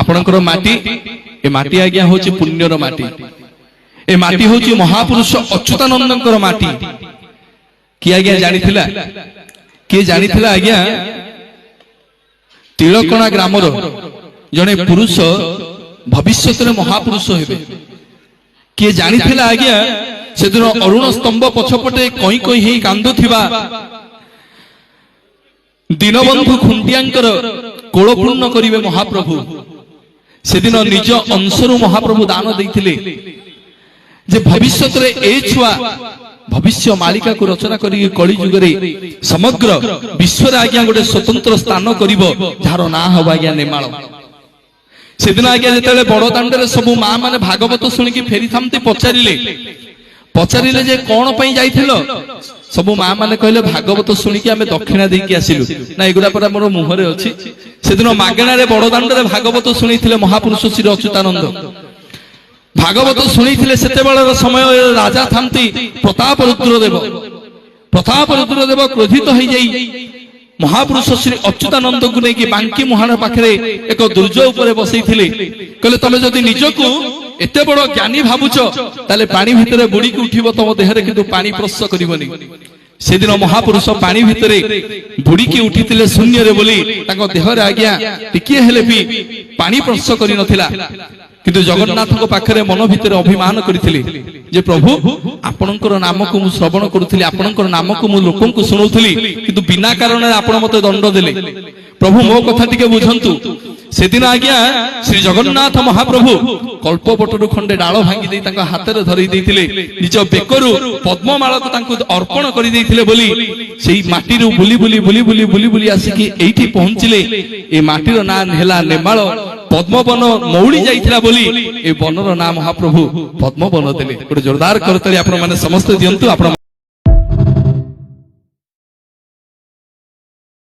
आपणकर माटी ए माटी आज्ञा होची पुण्यर माटी ए माटी होची महापुरुष अच्युतानंदकर माटी कि आज्ञा जानी थिला कि जानी थिला आज्ञा तिलकणा ग्रामर जने पुरुष भविष्यत महापुरुष हेबे किए जानी थिला आज्ञा से दिन अरुण स्तंभ पछपटे कई कई हे कांदुथिबा दीनबंधु खुंटियांकर कोलपूर्ण करिवे महाप्रभु से दिन निज अंशरु महाप्रभु दान देथिले जे भविष्यत रे ए छुआ भविष्य मालिका को रचना करी कली जुगरे समग्र विश्व रे आज्ञा गोटे स्वतंत्र स्थान करिवो जार ना हबा आज्ञा नेमाळ से दिन आज्ञा जेतेले बड़ दांडरे सब मां माने भागवत सुनि कि फेरी थामते पचारिले जे कोन पई जाइथिलो सब मां माने कहले भागवत सुनि कि आमे दक्षिणा देई कि आसिलु ना एगुडा पर मोर मुहरे अछि से दिन मागेणा रे बड़ दांडरे भागवत सुनिथिले महापुरुष श्री अच्युतानंद भागवत शुणी से समय राजा था प्रताप रुद्रदेव क्रोधित हो महापुरुष श्री अच्युतानंद को लेकिन बांकी मुहाण पाखे एक दुर्जय उपर बसई कहले तुम जदि निजक एत बड़ ज्ञानी भावुच ताले पानी भितर बुड़ी की उठिब तुम देहरे किंतु पानी प्रवेश करबनी से दिन महापुरुष पानी भितर बुड़ी की उठी शून्य रे बोली देहरे आज्ञा टिके हेले भी पानी प्रवेश कर नथिला किंतु जगन्नाथ पाखे मन भितर अभिमान करथिले जे प्रभु आपणकर नाम को मु श्रवण करुथिली आपणकर नाम को मु लोकन को सुनौथिली किंतु बिना कारण आपण मते दंड देले प्रभु मो कथा टिके बुझंतु सेदिन आज्ञा श्री जगन्नाथ महाप्रभु कल्पवटरु खंडे डाळ भांगी देई तांका हातरे धरि देइथिले निज बेकरु पद्ममाळ को तांको अर्पण करि देइथिले बोली सेही माटीरु बुली बुली बुली बुली बुली बुली आसी कि एठी पहुंचिले ए माटीर नाम हेला नेमाळ पद्मवन मौली जाइथिला बोली ए बनर नाम महाप्रभु पद्मवन देले गोटे जोरदार करतली आपण माने समस्त दियंतु आपण